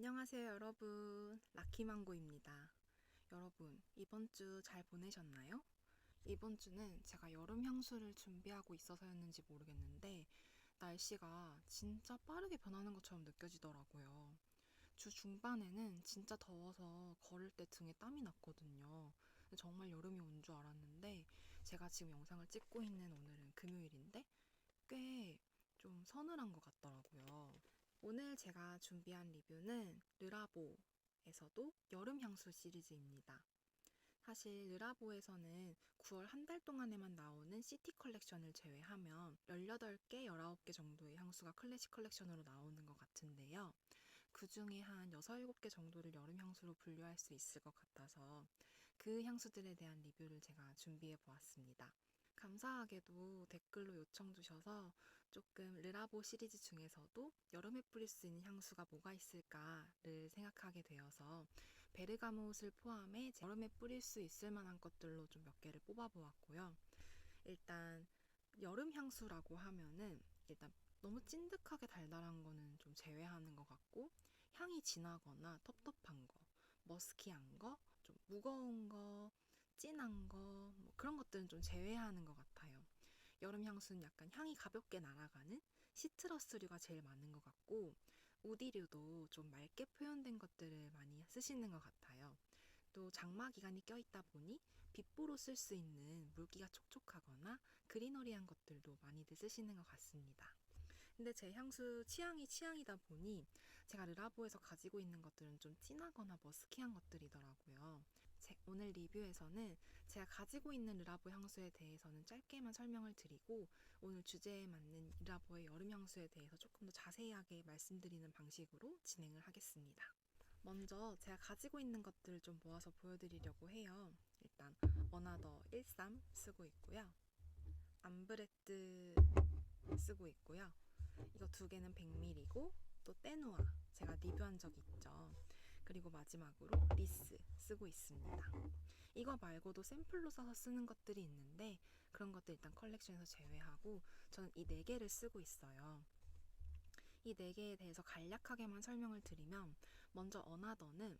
안녕하세요, 여러분. 라키망고입니다. 여러분, 이번 주 잘 보내셨나요? 이번 주는 제가 여름 향수를 준비하고 있어서였는지 모르겠는데 날씨가 진짜 빠르게 변하는 것처럼 느껴지더라고요. 주 중반에는 진짜 더워서 걸을 때 등에 땀이 났거든요. 정말 여름이 온 줄 알았는데 제가 지금 영상을 찍고 있는 오늘은 금요일인데 꽤 좀 서늘한 것 같더라고요. 오늘 제가 준비한 리뷰는 르라보에서도 여름 향수 시리즈입니다. 사실 르라보에서는 9월 한 달 동안에만 나오는 시티 컬렉션을 제외하면 18개, 19개 정도의 향수가 클래식 컬렉션으로 나오는 것 같은데요. 그 중에 한 6, 7개 정도를 여름 향수로 분류할 수 있을 것 같아서 그 향수들에 대한 리뷰를 제가 준비해 보았습니다. 감사하게도 댓글로 요청 주셔서 조금 르라보 시리즈 중에서도 여름에 뿌릴 수 있는 향수가 뭐가 있을까를 생각하게 되어서 베르가못을 포함해 여름에 뿌릴 수 있을 만한 것들로 좀 몇 개를 뽑아 보았고요. 일단 여름 향수라고 하면은 일단 너무 찐득하게 달달한 거는 좀 제외하는 것 같고 향이 진하거나 텁텁한 거, 머스키한 거, 좀 무거운 거, 진한 거, 뭐 그런 것들은 좀 제외하는 것 같아요. 여름 향수는 약간 향이 가볍게 날아가는 시트러스류가 제일 많은 것 같고 우디류도 좀 맑게 표현된 것들을 많이 쓰시는 것 같아요. 또 장마 기간이 껴있다 보니 빗보로 쓸 수 있는 물기가 촉촉하거나 그리너리한 것들도 많이들 쓰시는 것 같습니다. 근데 제 향수 취향이 취향이다 보니 제가 르라보에서 가지고 있는 것들은 좀 진하거나 머스키한 것들이더라고요. 오늘 리뷰에서는 제가 가지고 있는 르라보 향수에 대해서는 짧게만 설명을 드리고 오늘 주제에 맞는 르라보의 여름 향수에 대해서 조금 더 자세하게 말씀드리는 방식으로 진행을 하겠습니다. 먼저 제가 가지고 있는 것들을 좀 모아서 보여드리려고 해요. 일단 어나더 13 쓰고 있고요. 암브레트 쓰고 있고요. 이거 두 개는 100ml고 또 떼누아 제가 리뷰한 적 있죠. 그리고 마지막으로 리스 쓰고 있습니다. 이거 말고도 샘플로 써서 쓰는 것들이 있는데 그런 것들 일단 컬렉션에서 제외하고 저는 이 4개를 쓰고 있어요. 이 4개에 대해서 간략하게만 설명을 드리면 먼저 어나더는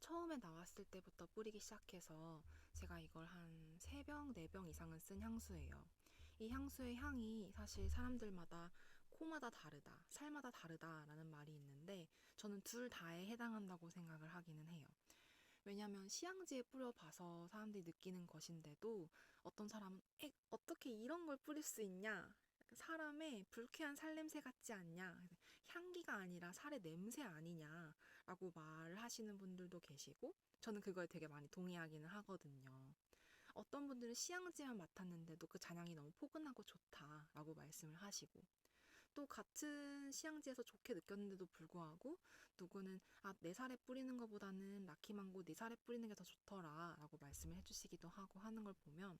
처음에 나왔을 때부터 뿌리기 시작해서 제가 이걸 한 3병, 4병 이상은 쓴 향수예요. 이 향수의 향이 사실 사람들마다 코마다 다르다, 살마다 다르다라는 말이 있는데 저는 둘 다에 해당한다고 생각을 하기는 해요. 왜냐면 시향지에 뿌려봐서 사람들이 느끼는 것인데도 어떤 사람은 어떻게 이런 걸 뿌릴 수 있냐? 사람의 불쾌한 살냄새 같지 않냐? 향기가 아니라 살의 냄새 아니냐라고 말을 하시는 분들도 계시고 저는 그거에 되게 많이 동의하기는 하거든요. 어떤 분들은 시향지만 맡았는데도 그 잔향이 너무 포근하고 좋다라고 말씀을 하시고 또 같은 시향지에서 좋게 느꼈는데도 불구하고 누구는 내 살에 뿌리는 것보다는 라키망고 네 살에 뿌리는 게 더 좋더라 라고 말씀을 해주시기도 하고 하는 걸 보면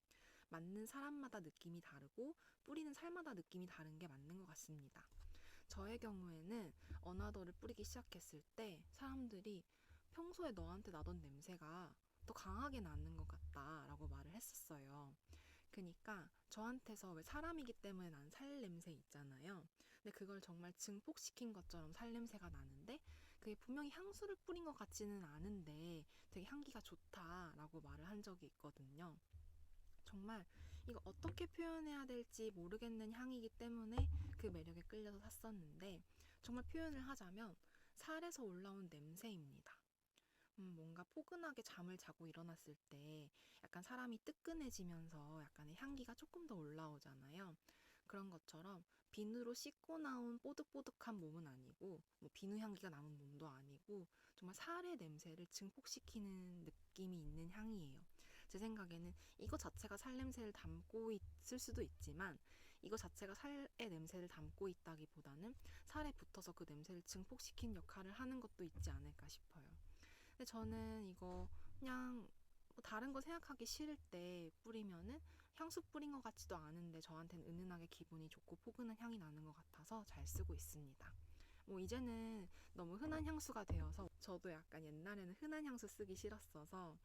맞는 사람마다 느낌이 다르고 뿌리는 살마다 느낌이 다른 게 맞는 것 같습니다. 저의 경우에는 어나더를 뿌리기 시작했을 때 사람들이 평소에 너한테 나던 냄새가 더 강하게 나는 것 같다 라고 말을 했었어요. 그니까 저한테서 왜 사람이기 때문에 난 살 냄새 있잖아요. 근데 그걸 정말 증폭시킨 것처럼 살 냄새가 나는데 그게 분명히 향수를 뿌린 것 같지는 않은데 되게 향기가 좋다라고 말을 한 적이 있거든요. 정말 이거 어떻게 표현해야 될지 모르겠는 향이기 때문에 그 매력에 끌려서 샀었는데 정말 표현을 하자면 살에서 올라온 냄새입니다. 뭔가 포근하게 잠을 자고 일어났을 때 약간 사람이 뜨끈해지면서 약간의 향기가 조금 더 올라오잖아요. 그런 것처럼 비누로 씻고 나온 뽀득뽀득한 몸은 아니고 뭐 비누 향기가 남은 몸도 아니고 정말 살의 냄새를 증폭시키는 느낌이 있는 향이에요. 제 생각에는 이거 자체가 살 냄새를 담고 있을 수도 있지만 이거 자체가 살의 냄새를 담고 있다기보다는 살에 붙어서 그 냄새를 증폭시킨 역할을 하는 것도 있지 않을까 싶어요. 근데 저는 이거 그냥 뭐 다른 거 생각하기 싫을 때 뿌리면은 향수 뿌린 것 같지도 않은데 저한테는 은은하게 기분이 좋고 포근한 향이 나는 것 같아서 잘 쓰고 있습니다. 뭐 이제는 너무 흔한 향수가 되어서 저도 약간 옛날에는 흔한 향수 쓰기 싫었어서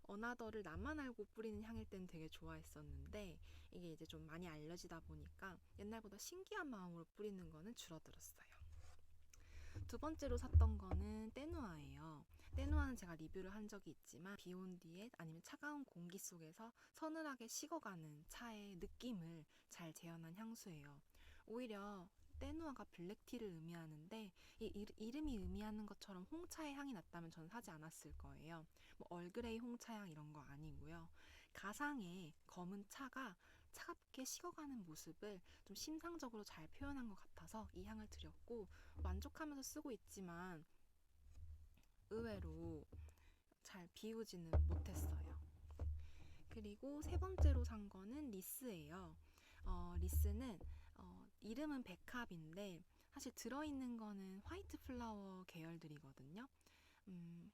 어나더를 나만 알고 뿌리는 향일 땐 되게 좋아했었는데 이게 이제 좀 많이 알려지다 보니까 옛날보다 신기한 마음으로 뿌리는 거는 줄어들었어요. 두 번째로 샀던 거는 떼누아 한번 제가 리뷰를 한 적이 있지만 비 온 뒤에 아니면 차가운 공기 속에서 서늘하게 식어가는 차의 느낌을 잘 재현한 향수예요. 오히려 때누아가 블랙티를 의미하는데 이름이 의미하는 것처럼 홍차의 향이 났다면 저는 사지 않았을 거예요. 뭐 얼그레이 홍차향 이런 거 아니고요. 가상의 검은 차가 차갑게 식어가는 모습을 좀 심상적으로 잘 표현한 것 같아서 이 향을 드렸고, 만족하면서 쓰고 있지만 의외로 잘 비우지는 못했어요. 그리고 세 번째로 산 거는 리스예요. 리스는 이름은 백합인데 사실 들어있는 거는 화이트 플라워 계열들이거든요.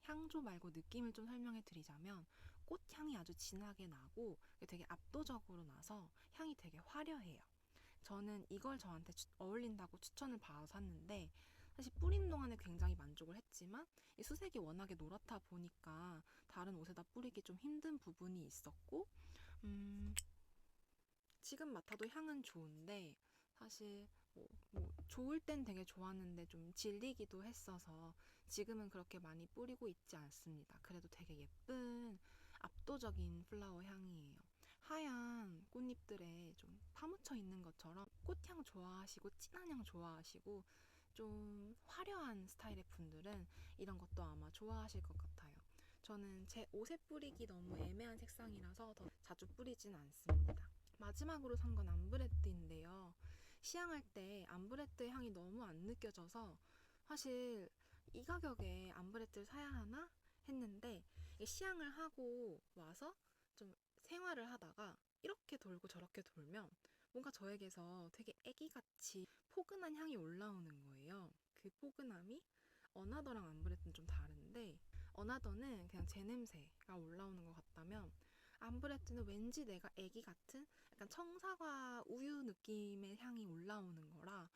향조 말고 느낌을 좀 설명해 드리자면 꽃향이 아주 진하게 나고 되게 압도적으로 나서 향이 되게 화려해요. 저는 이걸 저한테 어울린다고 추천을 받아서 샀는데 사실 뿌리는 동안에 굉장히 만족을 했지만 이 수색이 워낙에 노랗다 보니까 다른 옷에다 뿌리기 좀 힘든 부분이 있었고, 지금 맡아도 향은 좋은데 사실 뭐 좋을 땐 되게 좋았는데 좀 질리기도 했어서 지금은 그렇게 많이 뿌리고 있지 않습니다. 그래도 되게 예쁜 압도적인 플라워 향이에요. 하얀 꽃잎들에 좀 파묻혀 있는 것처럼 꽃향 좋아하시고 진한 향 좋아하시고 좀 화려한 스타일의 분들은 이런 것도 아마 좋아하실 것 같아요. 저는 제 옷에 뿌리기 너무 애매한 색상이라서 더 자주 뿌리진 않습니다. 마지막으로 산 건 암브레트인데요. 시향할 때 암브레트 향이 너무 안 느껴져서 사실 이 가격에 암브레트를 사야 하나 했는데, 시향을 하고 와서 좀 생활을 하다가 이렇게 돌고 저렇게 돌면 뭔가 저에게서 되게 애기같이 포근한 향이 올라오는 거예요. 그 포근함이 어나더랑 암브레트는 좀 다른데, 어나더는 그냥 제 냄새가 올라오는 것 같다면 암브레트는 왠지 내가 애기 같은 약간 청사과 우유 느낌의 향이 올라오는 거라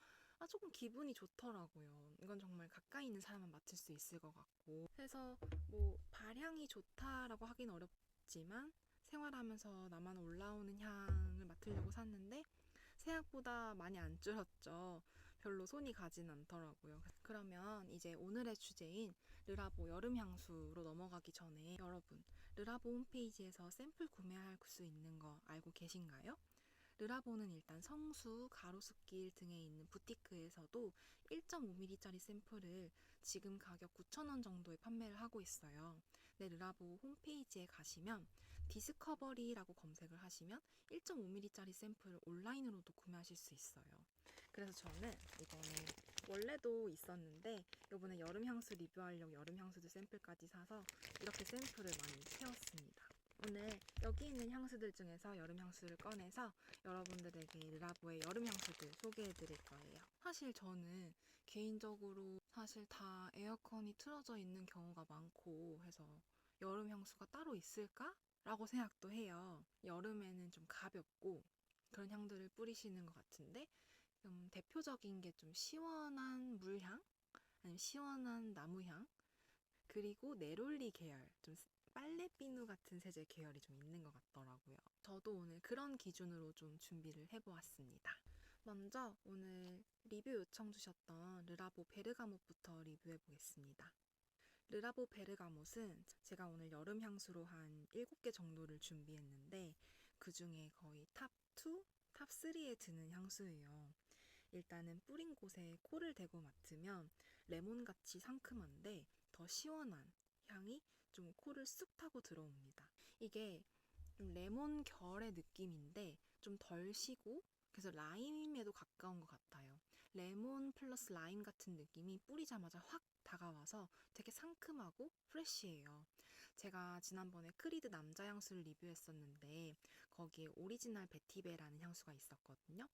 조금 기분이 좋더라고요. 이건 정말 가까이 있는 사람만 맡을 수 있을 것 같고 해서 뭐 발향이 좋다라고 하긴 어렵지만 생활하면서 나만 올라오는 향을 맡으려고 샀는데 생각보다 많이 안 줄었죠. 별로 손이 가진 않더라고요. 그러면 이제 오늘의 주제인 르라보 여름 향수로 넘어가기 전에 여러분, 르라보 홈페이지에서 샘플 구매할 수 있는 거 알고 계신가요? 르라보는 일단 성수, 가로수길 등에 있는 부티크에서도 1.5ml짜리 샘플을 지금 가격 9,000원 정도에 판매를 하고 있어요. 네, 르라보 홈페이지에 가시면 디스커버리라고 검색을 하시면 1.5ml짜리 샘플을 온라인으로도 구매하실 수 있어요. 그래서 저는 이번에 원래도 있었는데 이번에 여름 향수 리뷰하려고 여름 향수들 샘플까지 사서 이렇게 샘플을 많이 채웠습니다. 오늘 여기 있는 향수들 중에서 여름 향수를 꺼내서 여러분들에게 르라보의 여름 향수들 소개해 드릴 거예요. 사실 저는 개인적으로 사실 다 에어컨이 틀어져 있는 경우가 많고 해서 여름 향수가 따로 있을까? 라고 생각도 해요. 여름에는 좀 가볍고 그런 향들을 뿌리시는 것 같은데 대표적인 게 좀 시원한 물향? 아니면 시원한 나무향? 그리고 네롤리 계열, 좀 빨래비누 같은 세제 계열이 좀 있는 것 같더라고요. 저도 오늘 그런 기준으로 좀 준비를 해보았습니다. 먼저 오늘 리뷰 요청 주셨던 르라보 베르가못부터 리뷰해보겠습니다. 르라보 베르가못은 제가 오늘 여름 향수로 한 7개 정도를 준비했는데 그 중에 거의 탑2, 탑3에 드는 향수예요. 일단은 뿌린 곳에 코를 대고 맡으면 레몬같이 상큼한데 더 시원한 향이 좀 코를 쑥 타고 들어옵니다. 이게 좀 레몬 결의 느낌인데 좀 덜 시고 그래서 라임에도 가까운 것 같아요. 레몬 플러스 라임 같은 느낌이 뿌리자마자 확 다가와서 되게 상큼하고 프레쉬해요. 제가 지난번에 크리드 남자 향수를 리뷰했었는데 거기에 오리지널 베티베라는 향수가 있었거든요.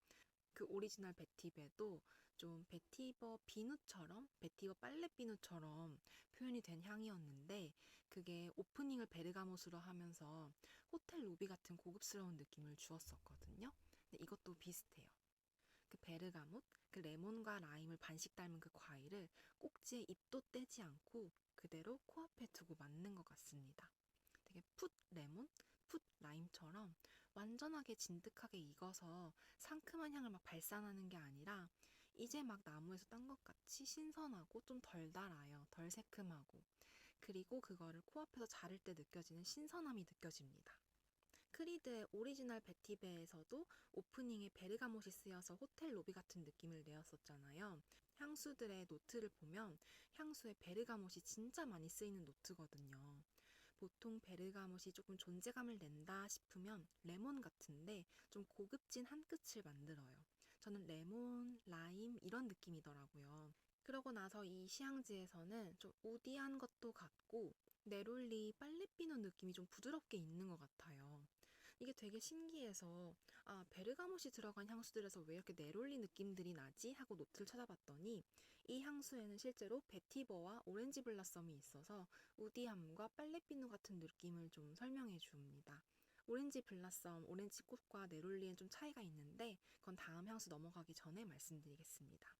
그 오리지널 베티베도 좀 베티버 비누처럼, 베티버 빨래 비누처럼 표현이 된 향이었는데 그게 오프닝을 베르가못으로 하면서 호텔 로비 같은 고급스러운 느낌을 주었었거든요. 근데 이것도 비슷해요. 그 베르가못, 그 레몬과 라임을 반씩 닮은 그 과일을 꼭지에 잎도 떼지 않고 그대로 코앞에 두고 맞는 것 같습니다. 되게 풋 레몬, 풋 라임처럼 완전하게 진득하게 익어서 상큼한 향을 막 발산하는 게 아니라 이제 막 나무에서 딴 것 같이 신선하고 좀 덜 달아요. 덜 새큼하고. 그리고 그거를 코앞에서 자를 때 느껴지는 신선함이 느껴집니다. 크리드의 오리지널 베티베에서도 오프닝에 베르가못이 쓰여서 호텔 로비 같은 느낌을 내었었잖아요. 향수들의 노트를 보면 향수에 베르가못이 진짜 많이 쓰이는 노트거든요. 보통 베르가못이 조금 존재감을 낸다 싶으면 레몬 같은데 좀 고급진 한 끝을 만들어요. 저는 레몬, 라임 이런 느낌이더라고요. 그러고 나서 이 시향지에서는 좀 우디한 것도 같고 네롤리 빨래비누 느낌이 좀 부드럽게 있는 것 같아요. 이게 되게 신기해서 베르가못이 들어간 향수들에서 왜 이렇게 네롤리 느낌들이 나지? 하고 노트를 찾아봤더니 이 향수에는 실제로 베티버와 오렌지 블라썸이 있어서 우디함과 빨래비누 같은 느낌을 좀 설명해 줍니다. 오렌지 블라썸, 오렌지 꽃과 네롤리엔 좀 차이가 있는데 그건 다음 향수 넘어가기 전에 말씀드리겠습니다.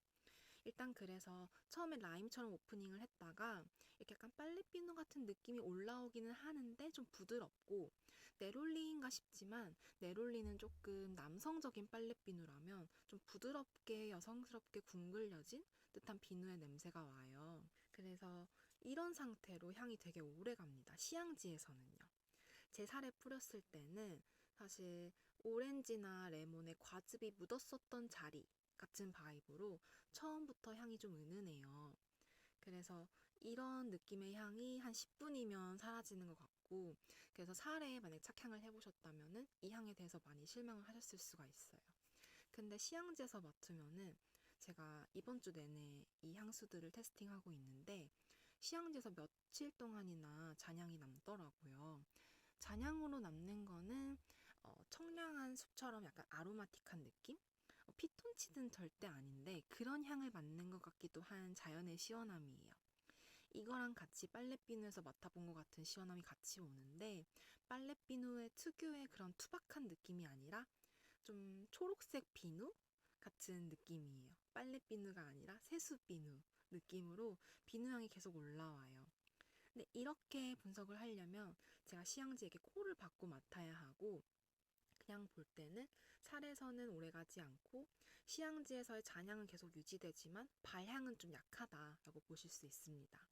일단 그래서 처음에 라임처럼 오프닝을 했다가 이렇게 약간 빨래비누 같은 느낌이 올라오기는 하는데 좀 부드럽고 네롤리인가 싶지만 네롤리는 조금 남성적인 빨래비누라면 좀 부드럽게 여성스럽게 궁글려진 듯한 비누의 냄새가 와요. 그래서 이런 상태로 향이 되게 오래 갑니다. 시향지에서는요. 제 살에 뿌렸을 때는 사실 오렌지나 레몬에 과즙이 묻었었던 자리 같은 바이브로 처음부터 향이 좀 은은해요. 그래서 이런 느낌의 향이 한 10분이면 사라지는 것 같고, 그래서 살에 만약 착향을 해보셨다면은 이 향에 대해서 많이 실망을 하셨을 수가 있어요. 근데 시향지에서 맡으면은 제가 이번 주 내내 이 향수들을 테스팅하고 있는데 시향지에서 며칠 동안이나 잔향이 남더라고요. 잔향으로 남는 거는 청량한 숲처럼 약간 아로마틱한 느낌? 피톤치드는 절대 아닌데 그런 향을 맡는 것 같기도 한 자연의 시원함이에요. 이거랑 같이 빨래비누에서 맡아본 것 같은 시원함이 같이 오는데 빨래비누의 특유의 그런 투박한 느낌이 아니라 좀 초록색 비누 같은 느낌이에요. 빨래비누가 아니라 세수비누 느낌으로 비누향이 계속 올라와요. 근데 이렇게 분석을 하려면 제가 시향지에게 코를 박고 맡아야 하고 그냥 볼 때는 살에서는 오래가지 않고 시향지에서의 잔향은 계속 유지되지만 발향은 좀 약하다라고 보실 수 있습니다.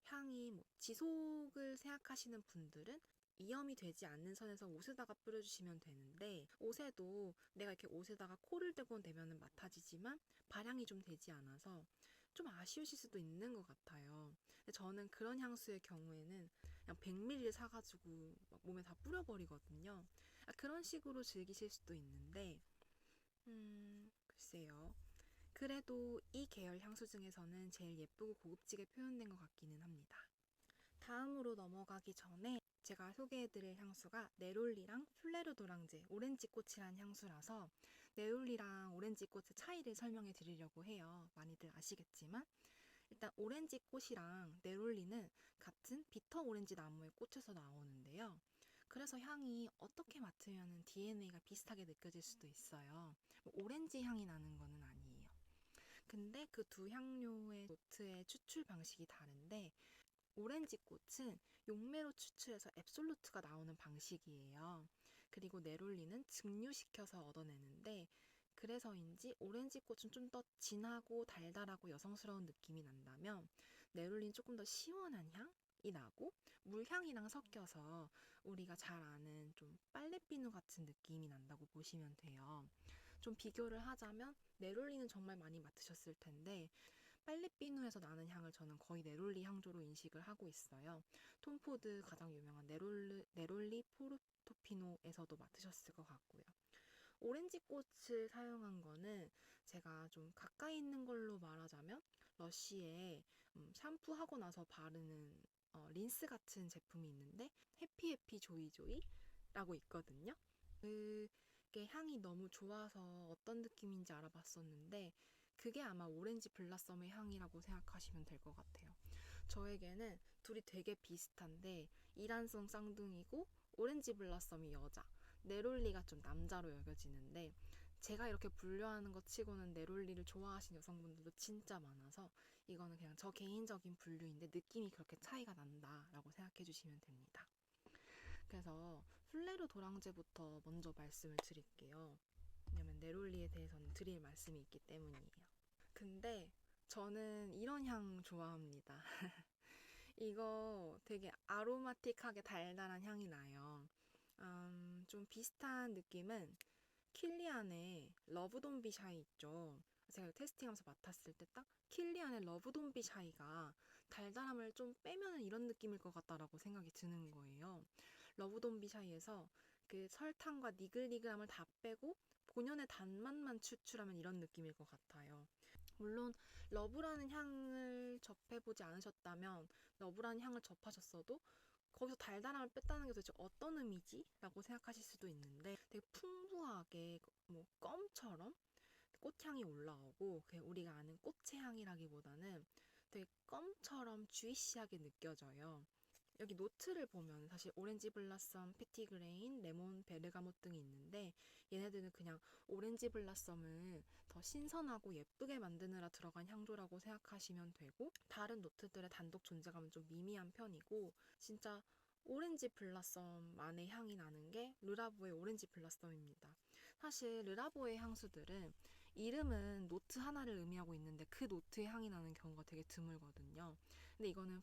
향이 지속을 생각하시는 분들은 이염이 되지 않는 선에서 옷에다가 뿌려주시면 되는데 옷에도 내가 이렇게 옷에다가 코를 대고 대면 맡아지지만 발향이 좀 되지 않아서 좀 아쉬우실 수도 있는 것 같아요. 근데 저는 그런 향수의 경우에는 그냥 100ml 사가지고 막 몸에 다 뿌려버리거든요. 그런 식으로 즐기실 수도 있는데 글쎄요. 그래도 이 계열 향수 중에서는 제일 예쁘고 고급지게 표현된 것 같기는 합니다. 다음으로 넘어가기 전에 제가 소개해드릴 향수가 네롤리랑 플레르도랑제 오렌지꽃이란 향수라서 네롤리랑 오렌지꽃의 차이를 설명해 드리려고 해요. 많이들 아시겠지만 일단 오렌지꽃이랑 네롤리는 같은 비터 오렌지 나무의 꽃에서 나오는데요. 그래서 향이 어떻게 맡으면 DNA가 비슷하게 느껴질 수도 있어요. 오렌지 향이 나는 거는 아니에요. 근데 그 두 향료의 노트의 추출 방식이 다른데 오렌지 꽃은 용매로 추출해서 앱솔루트가 나오는 방식이에요. 그리고 네롤리는 증류시켜서 얻어내는데 그래서인지 오렌지 꽃은 좀 더 진하고 달달하고 여성스러운 느낌이 난다면 네롤리는 조금 더 시원한 향이 나고 물향이랑 섞여서 우리가 잘 아는 좀 빨래비누 같은 느낌이 난다고 보시면 돼요. 좀 비교를 하자면 네롤리는 정말 많이 맡으셨을 텐데 빨래비누에서 나는 향을 저는 거의 네롤리 향조로 인식을 하고 있어요. 톰포드 가장 유명한 네롤리 포르토피노에서도 맡으셨을 것 같고요. 오렌지 꽃을 사용한 거는 제가 좀 가까이 있는 걸로 말하자면 러쉬에 샴푸하고 나서 바르는 린스 같은 제품이 있는데 해피해피 조이조이라고 있거든요. 그게 향이 너무 좋아서 어떤 느낌인지 알아봤었는데 그게 아마 오렌지 블라썸의 향이라고 생각하시면 될 것 같아요. 저에게는 둘이 되게 비슷한데 이란성 쌍둥이고 오렌지 블라썸이 여자, 네롤리가 좀 남자로 여겨지는데 제가 이렇게 분류하는 것 치고는 네롤리를 좋아하시는 여성분들도 진짜 많아서 이거는 그냥 저 개인적인 분류인데 느낌이 그렇게 차이가 난다라고 생각해 주시면 됩니다. 그래서 플레르 도랑제부터 먼저 말씀을 드릴게요. 왜냐면 네롤리에 대해서는 드릴 말씀이 있기 때문이에요. 근데 저는 이런 향 좋아합니다. 이거 되게 아로마틱하게 달달한 향이 나요. 좀 비슷한 느낌은 킬리안의 러브 돈비 샤이 있죠. 제가 테스팅하면서 맡았을 때 딱 킬리안의 러브 돈비 샤이가 달달함을 좀 빼면 이런 느낌일 것 같다라고 생각이 드는 거예요. 러브 돈비 샤이에서 그 설탕과 니글니글함을 다 빼고 본연의 단맛만 추출하면 이런 느낌일 것 같아요. 물론 러브라는 향을 접해보지 않으셨다면 러브라는 향을 접하셨어도 거기서 달달함을 뺐다는 게 도대체 어떤 의미지? 라고 생각하실 수도 있는데 되게 풍부하게 뭐 껌처럼 꽃향이 올라오고 그냥 우리가 아는 꽃의 향이라기보다는 되게 껌처럼 주이시하게 느껴져요. 여기 노트를 보면 사실 오렌지 블라썸, 페티그레인, 레몬, 베르가못 등이 있는데 얘네들은 그냥 오렌지 블라썸을 더 신선하고 예쁘게 만드느라 들어간 향조라고 생각하시면 되고 다른 노트들의 단독 존재감은 좀 미미한 편이고 진짜 오렌지 블라썸만의 향이 나는 게 르라보의 오렌지 블라썸입니다. 사실 르라보의 향수들은 이름은 노트 하나를 의미하고 있는데 그 노트의 향이 나는 경우가 되게 드물거든요. 근데 이거는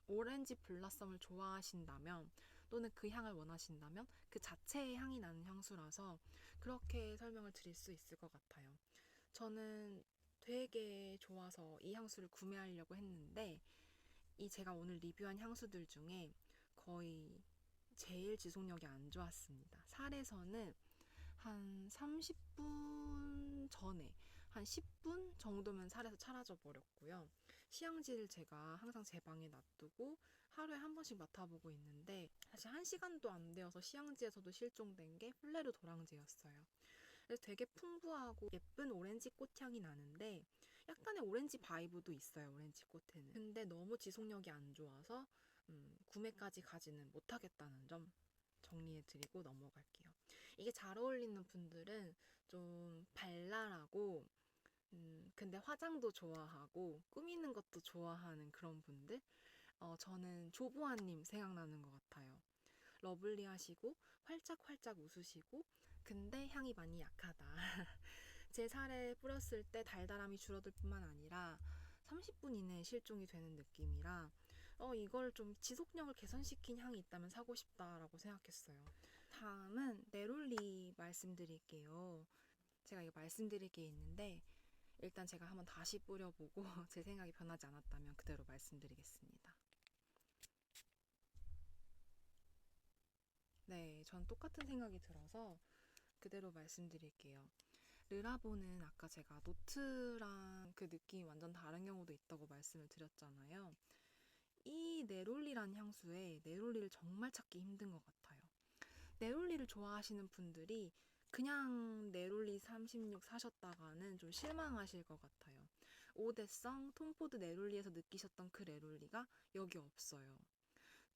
오렌지 블라썸을 좋아하신다면 또는 그 향을 원하신다면 그 자체의 향이 나는 향수라서 그렇게 설명을 드릴 수 있을 것 같아요. 저는 되게 좋아서 이 향수를 구매하려고 했는데 이 제가 오늘 리뷰한 향수들 중에 거의 제일 지속력이 안 좋았습니다. 살에서는 한 30분 전에 한 10분 정도면 살에서 사라져 버렸고요. 시향지를 제가 항상 제 방에 놔두고 하루에 한 번씩 맡아보고 있는데 사실 1시간도 안 되어서 시향지에서도 실종된 게 플레르 도랑제였어요. 그래서 되게 풍부하고 예쁜 오렌지 꽃향이 나는데 약간의 오렌지 바이브도 있어요. 오렌지 꽃에는. 근데 너무 지속력이 안 좋아서 구매까지 가지는 못하겠다는 점 정리해드리고 넘어갈게요. 이게 잘 어울리는 분들은 좀 발랄하고 근데 화장도 좋아하고 꾸미는 것도 좋아하는 그런 분들? 저는 조보아님 생각나는 것 같아요. 러블리하시고 활짝활짝 웃으시고 근데 향이 많이 약하다. 제 살에 뿌렸을 때 달달함이 줄어들 뿐만 아니라 30분 이내에 실종이 되는 느낌이라 이걸 좀 지속력을 개선시킨 향이 있다면 사고 싶다라고 생각했어요. 다음은 네롤리 말씀드릴게요. 제가 이거 말씀드릴 게 있는데 일단 제가 한번 다시 뿌려보고 제 생각이 변하지 않았다면 그대로 말씀드리겠습니다. 네, 전 똑같은 생각이 들어서 그대로 말씀드릴게요. 르라보는 아까 제가 노트랑 그 느낌이 완전 다른 경우도 있다고 말씀을 드렸잖아요. 이 네롤리란 향수에 네롤리를 정말 찾기 힘든 것 같아요. 네롤리를 좋아하시는 분들이 그냥 네롤리 36 사셨다가는 좀 실망하실 것 같아요. 오대성 톰포드 네롤리에서 느끼셨던 그 네롤리가 여기 없어요.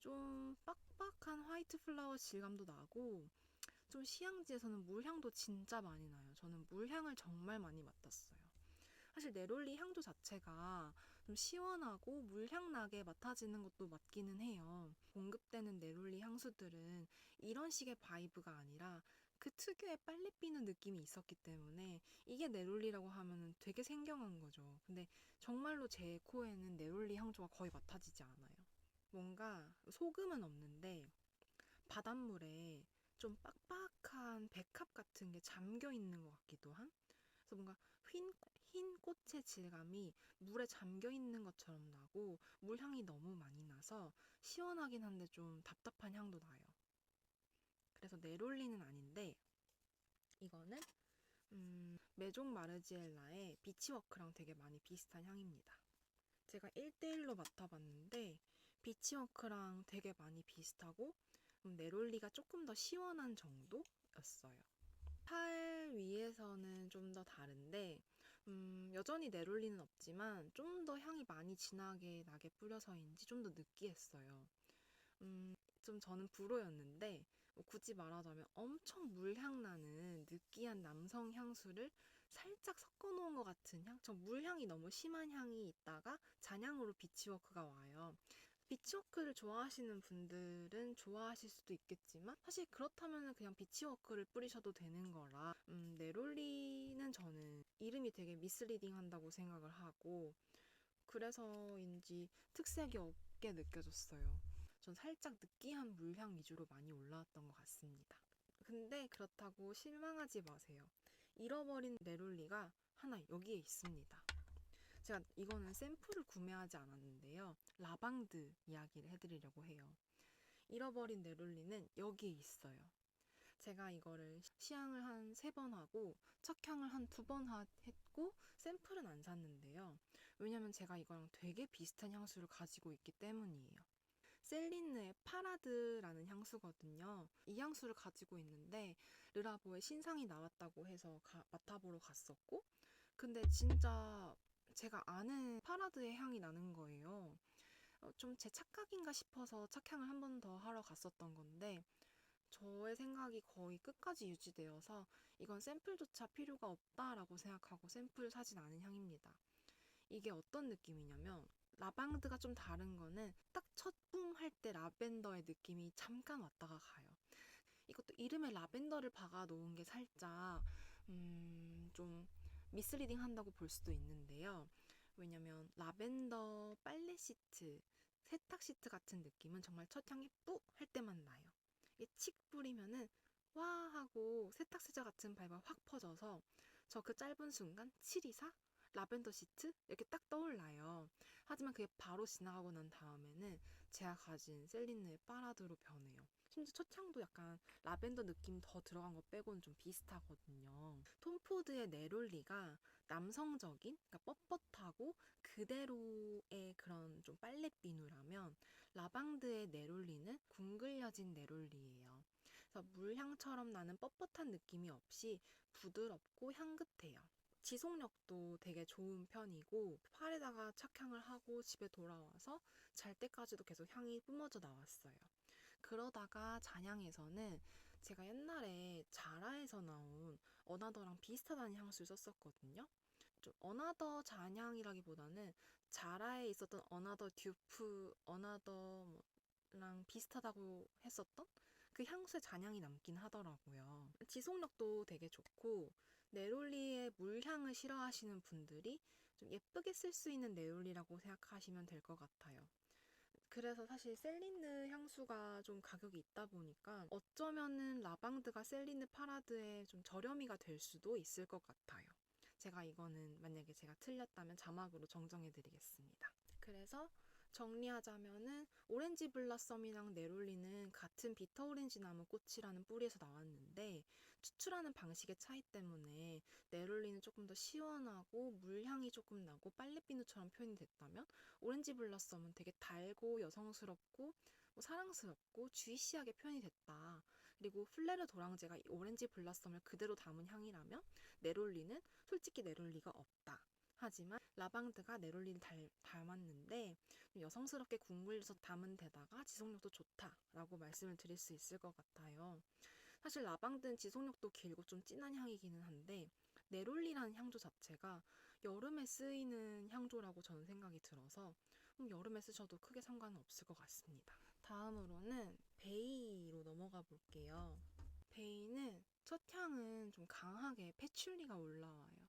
좀 빡빡한 화이트 플라워 질감도 나고 좀 시향지에서는 물향도 진짜 많이 나요. 저는 물향을 정말 많이 맡았어요. 사실 네롤리 향조 자체가 좀 시원하고 물향 나게 맡아지는 것도 맞기는 해요. 공급되는 네롤리 향수들은 이런 식의 바이브가 아니라 그 특유의 빨리 피는 느낌이 있었기 때문에 이게 네롤리라고 하면 되게 생경한 거죠. 근데 정말로 제 코에는 네롤리 향조가 거의 맡아지지 않아요. 뭔가 소금은 없는데 바닷물에 좀 빡빡한 백합 같은 게 잠겨 있는 것 같기도 한? 그래서 뭔가 흰 꽃의 질감이 물에 잠겨 있는 것처럼 나고 물향이 너무 많이 나서 시원하긴 한데 좀 답답한 향도 나요. 그래서 네롤리는 아닌데 이거는 메종 마르지엘라의 비치워크랑 되게 많이 비슷한 향입니다. 제가 1대1로 맡아봤는데 비치워크랑 되게 많이 비슷하고 네롤리가 조금 더 시원한 정도였어요. 팔 위에서는 좀 더 다른데 여전히 네롤리는 없지만 좀 더 향이 많이 진하게 나게 뿌려서인지 좀 더 느끼했어요. 좀 저는 불호였는데 굳이 말하자면 엄청 물향 나는 느끼한 남성 향수를 살짝 섞어놓은 것 같은 향? 저 물향이 너무 심한 향이 있다가 잔향으로 비치워크가 와요. 비치워크를 좋아하시는 분들은 좋아하실 수도 있겠지만 사실 그렇다면 그냥 비치워크를 뿌리셔도 되는 거라 네롤리는 저는 이름이 되게 미스리딩 한다고 생각을 하고 그래서인지 특색이 없게 부드럽게 느껴졌어요. 전 살짝 느끼한 물향 위주로 많이 올라왔던 것 같습니다. 근데 그렇다고 실망하지 마세요. 잃어버린 네롤리가 하나 여기에 있습니다. 제가 이거는 샘플을 구매하지 않았는데요. 라방드 이야기를 해드리려고 해요. 잃어버린 네롤리는 여기에 있어요. 제가 이거를 시향을 한 3번 하고 척향을 한 2번 했고 샘플은 안 샀는데요. 왜냐면 제가 이거랑 되게 비슷한 향수를 가지고 있기 때문이에요. 셀린느의 파라드라는 향수거든요. 이 향수를 가지고 있는데 르라보에 신상이 나왔다고 해서 맡아보러 갔었고, 근데 진짜 제가 아는 파라드의 향이 나는 거예요. 좀 제 착각인가 싶어서 착향을 한 번 더 하러 갔었던 건데 저의 생각이 거의 끝까지 유지되어서 이건 샘플조차 필요가 없다라고 생각하고 샘플을 사진 않은 향입니다. 이게 어떤 느낌이냐면 라방드가 좀 다른 거는 딱 첫 뿜 할 때 라벤더의 느낌이 잠깐 왔다가 가요. 이것도 이름에 라벤더를 박아 놓은 게 살짝 좀 미스리딩 한다고 볼 수도 있는데요. 왜냐면 라벤더 빨래 시트, 세탁 시트 같은 느낌은 정말 첫 향이 뿌 할 때만 나요. 이게 칙 뿌리면은 와 하고 세탁 세제 같은 바이브가 확 퍼져서 저 그 짧은 순간 724 라벤더 시트 이렇게 딱 떠올라요. 하지만 그게 바로 지나가고 난 다음에는 제가 가진 셀린느의 파라드로 변해요. 심지어 첫 향도 약간 라벤더 느낌 더 들어간 거 빼고는 좀 비슷하거든요. 톰포드의 네롤리가 남성적인, 그러니까 뻣뻣하고 그대로의 그런 좀 빨래비누라면 라방드의 네롤리는 궁글려진 네롤리예요. 그래서 물향처럼 나는 뻣뻣한 느낌이 없이 부드럽고 향긋해요. 지속력도 되게 좋은 편이고 팔에다가 착향을 하고 집에 돌아와서 잘 때까지도 계속 향이 뿜어져 나왔어요. 그러다가 잔향에서는 제가 옛날에 자라에서 나온 어나더랑 비슷하다는 향수를 썼었거든요. 좀 어나더 잔향이라기보다는 자라에 있었던 어나더 듀프, 어나더랑 비슷하다고 했었던 그 향수의 잔향이 남긴 하더라고요. 지속력도 되게 좋고 네롤리의 물향을 싫어하시는 분들이 좀 예쁘게 쓸 수 있는 네롤리라고 생각하시면 될 것 같아요. 그래서 사실 셀린느 향수가 좀 가격이 있다 보니까 어쩌면은 라방드가 셀린느 파라드에 좀 저렴이가 될 수도 있을 것 같아요. 제가 이거는 만약에 제가 틀렸다면 자막으로 정정해 드리겠습니다. 그래서 정리하자면은 오렌지 블라썸이랑 네롤리는 같은 비터 오렌지 나무 꽃이라는 뿌리에서 나왔는데 추출하는 방식의 차이 때문에 네롤리는 조금 더 시원하고 물향이 조금 나고 빨래비누처럼 표현이 됐다면 오렌지 블라썸은 되게 달고 여성스럽고 사랑스럽고 주이시하게 표현이 됐다. 그리고 플레르 도랑제가 이 오렌지 블라썸을 그대로 담은 향이라면 네롤리는 솔직히 네롤리가 없다. 하지만 라방드가 네롤리를 닮았는데 여성스럽게 궁글려서 담은 데다가 지속력도 좋다라고 말씀을 드릴 수 있을 것 같아요. 사실 라방드는 지속력도 길고 좀 진한 향이기는 한데 네롤리라는 향조 자체가 여름에 쓰이는 향조라고 저는 생각이 들어서 여름에 쓰셔도 크게 상관은 없을 것 같습니다. 다음으로는 베이로 넘어가 볼게요. 베이는 첫 향은 좀 강하게 패출리가 올라와요.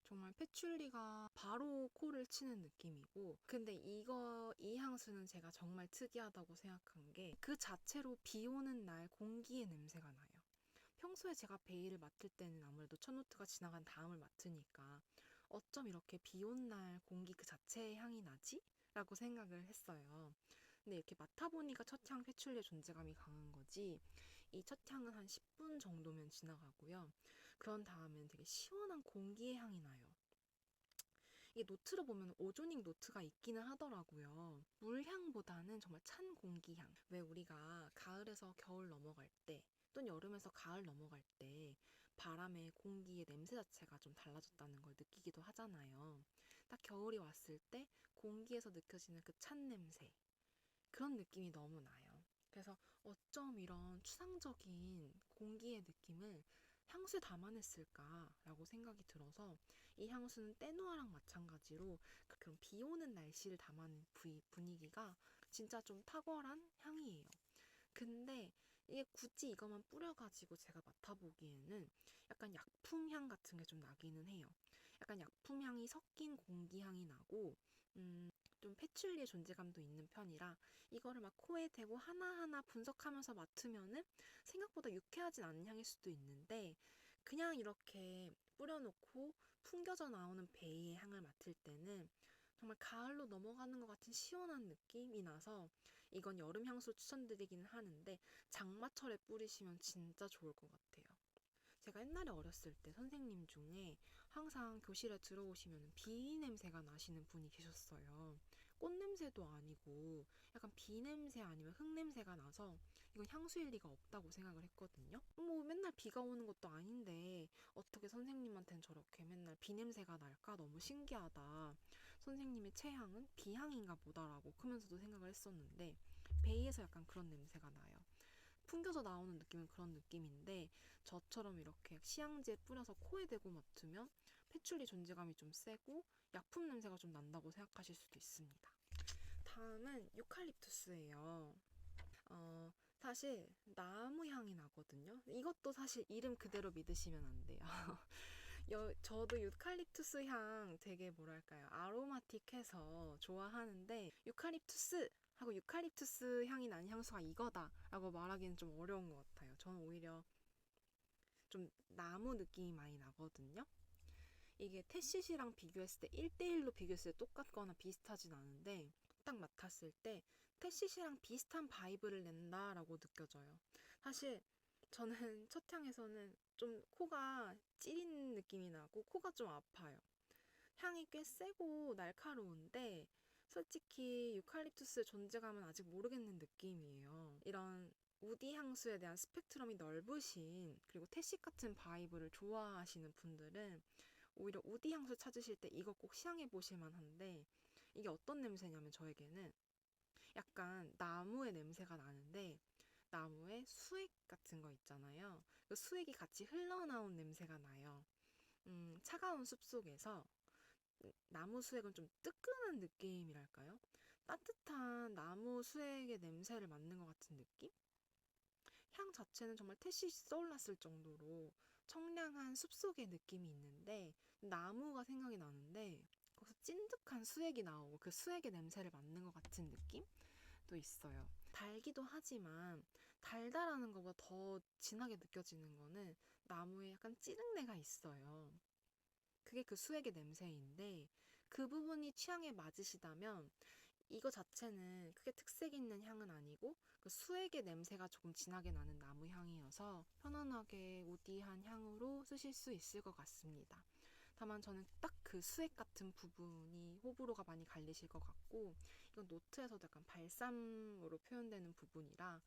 정말 패출리가 바로 코를 치는 느낌이고, 근데 이 향수는 제가 정말 특이하다고 생각한 게 그 자체로 비 오는 날 공기의 냄새가 나요. 평소에 제가 베이를 맡을 때는 아무래도 첫 노트가 지나간 다음을 맡으니까 어쩜 이렇게 비 온 날 공기 그 자체의 향이 나지? 라고 생각을 했어요. 근데 이렇게 맡아보니까 첫 향 패출리의 존재감이 강한 거지. 이 첫 향은 한 10분 정도면 지나가고요. 그런 다음엔 되게 시원한 공기의 향이 나요. 이게 노트로 보면 오조닉 노트가 있기는 하더라고요. 물향보다는 정말 찬 공기향. 왜 우리가 가을에서 겨울 넘어갈 때 또는 여름에서 가을 넘어갈 때 바람의 공기의 냄새 자체가 좀 달라졌다는 걸 느끼기도 하잖아요. 딱 겨울이 왔을 때 공기에서 느껴지는 그 찬 냄새. 그런 느낌이 너무 나요. 그래서 어쩜 이런 추상적인 공기의 느낌을 향수에 담아냈을까라고 생각이 들어서 이 향수는 때누아랑 마찬가지로 그런 비 오는 날씨를 담아낸 분위기가 진짜 좀 탁월한 향이에요. 근데 이게 굳이 이것만 뿌려가지고 제가 맡아보기에는 약간 약품향 같은 게 좀 나기는 해요. 약간 약품향이 섞인 공기향이 나고 좀 패출리의 존재감도 있는 편이라 이거를 막 코에 대고 하나하나 분석하면서 맡으면은 생각보다 유쾌하진 않은 향일 수도 있는데 그냥 이렇게 뿌려놓고 풍겨져 나오는 베이의 향을 맡을 때는 정말 가을로 넘어가는 것 같은 시원한 느낌이 나서 이건 여름 향수 추천드리기는 하는데 장마철에 뿌리시면 진짜 좋을 것 같아요. 제가 옛날에 어렸을 때 선생님 중에 항상 교실에 들어오시면 비 냄새가 나시는 분이 계셨어요. 꽃 냄새도 아니고 약간 비 냄새 아니면 흙 냄새가 나서 이건 향수일 리가 없다고 생각을 했거든요. 뭐 맨날 비가 오는 것도 아닌데 어떻게 선생님한테는 저렇게 맨날 비 냄새가 날까? 너무 신기하다. 선생님의 체향은 비향인가 보다라고 크면서도 생각을 했었는데 베이에서 약간 그런 냄새가 나요. 풍겨서 나오는 느낌은 그런 느낌인데 저처럼 이렇게 시향지에 뿌려서 코에 대고 맡으면 패출리 존재감이 좀 세고 약품 냄새가 좀 난다고 생각하실 수도 있습니다. 다음은 유칼립투스예요. 사실 나무 향이 나거든요. 이것도 사실 이름 그대로 믿으시면 안 돼요. 저도 유칼립투스 향 되게 뭐랄까요, 아로마틱해서 좋아하는데 유칼립투스 하고 유칼립투스 향이 나는 향수가 이거다 라고 말하기는 좀 어려운 것 같아요. 저는 오히려 좀 나무 느낌이 많이 나거든요. 이게 테시시랑 비교했을 때 1대1로 비교했을 때 똑같거나 비슷하진 않은데 딱 맡았을 때 테시시랑 비슷한 바이브를 낸다라고 느껴져요. 사실 저는 첫 향에서는 좀 코가 찌린 느낌이 나고 코가 좀 아파요. 향이 꽤 세고 날카로운데 솔직히 유칼립투스의 존재감은 아직 모르겠는 느낌이에요. 이런 우디 향수에 대한 스펙트럼이 넓으신 그리고 태식 같은 바이브를 좋아하시는 분들은 오히려 우디 향수 찾으실 때 이거 꼭 시향해 보실 만한데 이게 어떤 냄새냐면 저에게는 약간 나무의 냄새가 나는데 나무에 수액 같은 거 있잖아요. 그 수액이 같이 흘러나온 냄새가 나요. 차가운 숲속에서 나무 수액은 좀 뜨끈한 느낌이랄까요? 따뜻한 나무 수액의 냄새를 맡는 것 같은 느낌? 향 자체는 정말 태시 떠올랐을 정도로 청량한 숲속의 느낌이 있는데 나무가 생각이 나는데 거기서 찐득한 수액이 나오고 그 수액의 냄새를 맡는 것 같은 느낌도 있어요. 달기도 하지만 달달하는 것보다 더 진하게 느껴지는 거는 나무에 약간 찌릉내가 있어요. 그게 그 수액의 냄새인데 그 부분이 취향에 맞으시다면 이거 자체는 크게 특색 있는 향은 아니고 그 수액의 냄새가 조금 진하게 나는 나무 향이어서 편안하게 우디한 향으로 쓰실 수 있을 것 같습니다. 다만 저는 딱 그 수액 같은 부분이 호불호가 많이 갈리실 것 같고 이건 노트에서도 약간 발삼으로 표현되는 부분이라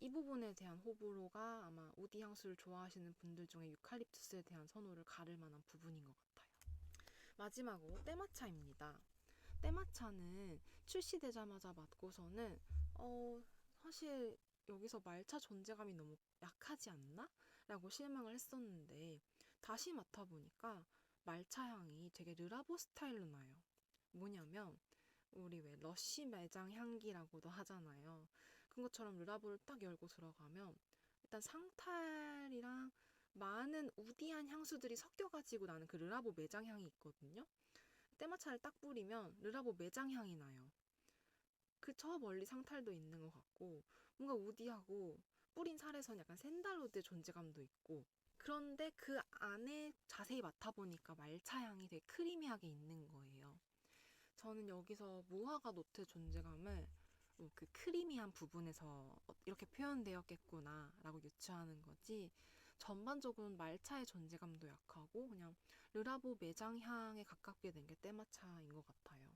이 부분에 대한 호불호가 아마 우디 향수를 좋아하시는 분들 중에 유칼립투스에 대한 선호를 가를 만한 부분인 것 같아요. 마지막으로 때마차입니다. 때마차는 출시되자마자 맡고서는 사실 여기서 말차 존재감이 너무 약하지 않나? 라고 실망을 했었는데 다시 맡아보니까 말차 향이 되게 르라보 스타일로 나요. 뭐냐면 우리 왜 러쉬 매장 향기라고도 하잖아요. 그런 것처럼 르라보를 딱 열고 들어가면 일단 상탈이랑 많은 우디한 향수들이 섞여가지고 나는 그 르라보 매장 향이 있거든요. 때마차를 딱 뿌리면 르라보 매장 향이 나요. 그 저 멀리 상탈도 있는 것 같고 뭔가 우디하고 뿌린 살에선 약간 샌달우드의 존재감도 있고 그런데 그 안에 자세히 맡아보니까 말차 향이 되게 크리미하게 있는 거예요. 저는 여기서 무화과 노트 존재감을 그 크리미한 부분에서 이렇게 표현되었겠구나 라고 유추하는 거지 전반적으로는 말차의 존재감도 약하고 그냥 르라보 매장향에 가깝게 된 게 때마차인 것 같아요.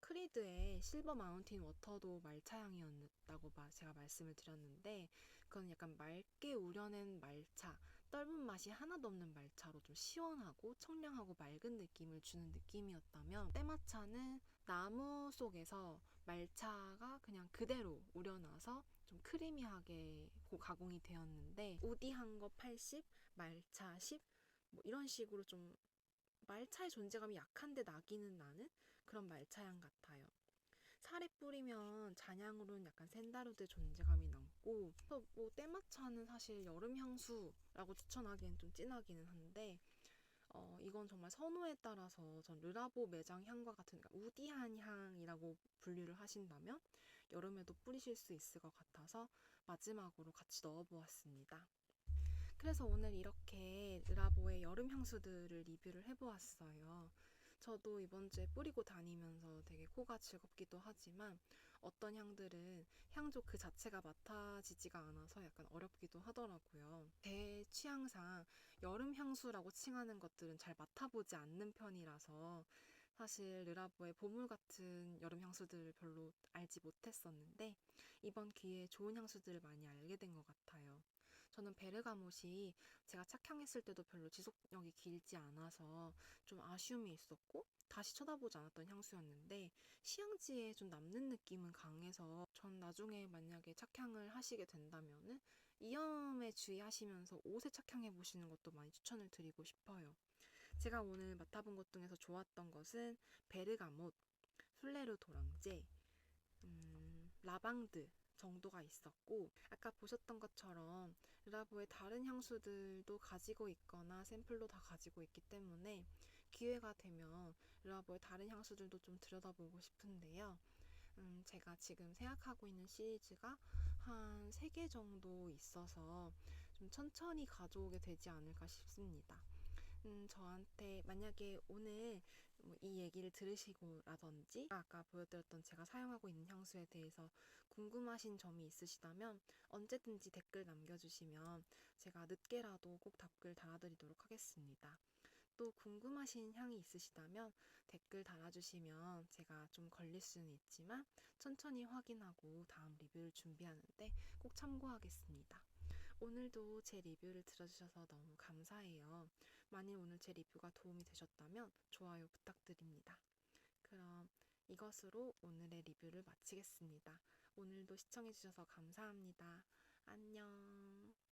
크리드의 실버 마운틴 워터도 말차향이었다고 제가 말씀을 드렸는데 그건 약간 맑게 우려낸 말차, 떫은 맛이 하나도 없는 말차로 좀 시원하고 청량하고 맑은 느낌을 주는 느낌이었다면 때마차는 나무 속에서 말차가 그냥 그대로 우려나서 좀 크리미하게 가공이 되었는데 우디한 거 80, 말차 10, 뭐 이런 식으로 좀 말차의 존재감이 약한데 나기는 나는 그런 말차향 같아요. 살에 뿌리면 잔향으로는 약간 샌다루드 존재감이 남고 뭐 때마차는 사실 여름 향수라고 추천하기엔 좀 진하기는 한데 이건 정말 선호에 따라서 전 르라보 매장 향과 같은, 그러니까 우디한 향이라고 분류를 하신다면 여름에도 뿌리실 수 있을 것 같아서 마지막으로 같이 넣어보았습니다. 그래서 오늘 이렇게 르라보의 여름 향수들을 리뷰를 해보았어요. 저도 이번 주에 뿌리고 다니면서 되게 코가 즐겁기도 하지만 어떤 향들은 향조 그 자체가 맡아지지가 않아서 약간 어렵기도 하더라고요. 제 취향상 여름 향수라고 칭하는 것들은 잘 맡아보지 않는 편이라서 사실 르라보의 보물 같은 여름 향수들을 별로 알지 못했었는데 이번 기회에 좋은 향수들을 많이 알게 된 것 같아요. 저는 베르가못이 제가 착향했을 때도 별로 지속력이 길지 않아서 좀 아쉬움이 있었고 다시 쳐다보지 않았던 향수였는데 시향지에 좀 남는 느낌은 강해서 전 나중에 만약에 착향을 하시게 된다면은 이염에 주의하시면서 옷에 착향해 보시는 것도 많이 추천을 드리고 싶어요. 제가 오늘 맡아본 것 중에서 좋았던 것은 베르가못, 술레르 도랑제, 라방드 정도가 있었고 아까 보셨던 것처럼 르라보의 다른 향수들도 가지고 있거나 샘플로 다 가지고 있기 때문에 기회가 되면 르라보의 다른 향수들도 좀 들여다보고 싶은데요. 제가 지금 생각하고 있는 시리즈가 한 3개 정도 있어서 좀 천천히 가져오게 되지 않을까 싶습니다. 저한테 만약에 오늘 뭐이 얘기를 들으시고라든지 아까 보여드렸던 제가 사용하고 있는 향수에 대해서 궁금하신 점이 있으시다면 언제든지 댓글 남겨주시면 제가 늦게라도 꼭 답글 달아드리도록 하겠습니다. 또 궁금하신 향이 있으시다면 댓글 달아주시면 제가 좀 걸릴 수는 있지만 천천히 확인하고 다음 리뷰를 준비하는데 꼭 참고하겠습니다. 오늘도 제 리뷰를 들어주셔서 너무 감사해요. 만일 오늘 제 리뷰가 도움이 되셨다면 좋아요 부탁드립니다. 그럼 이것으로 오늘의 리뷰를 마치겠습니다. 오늘도 시청해주셔서 감사합니다.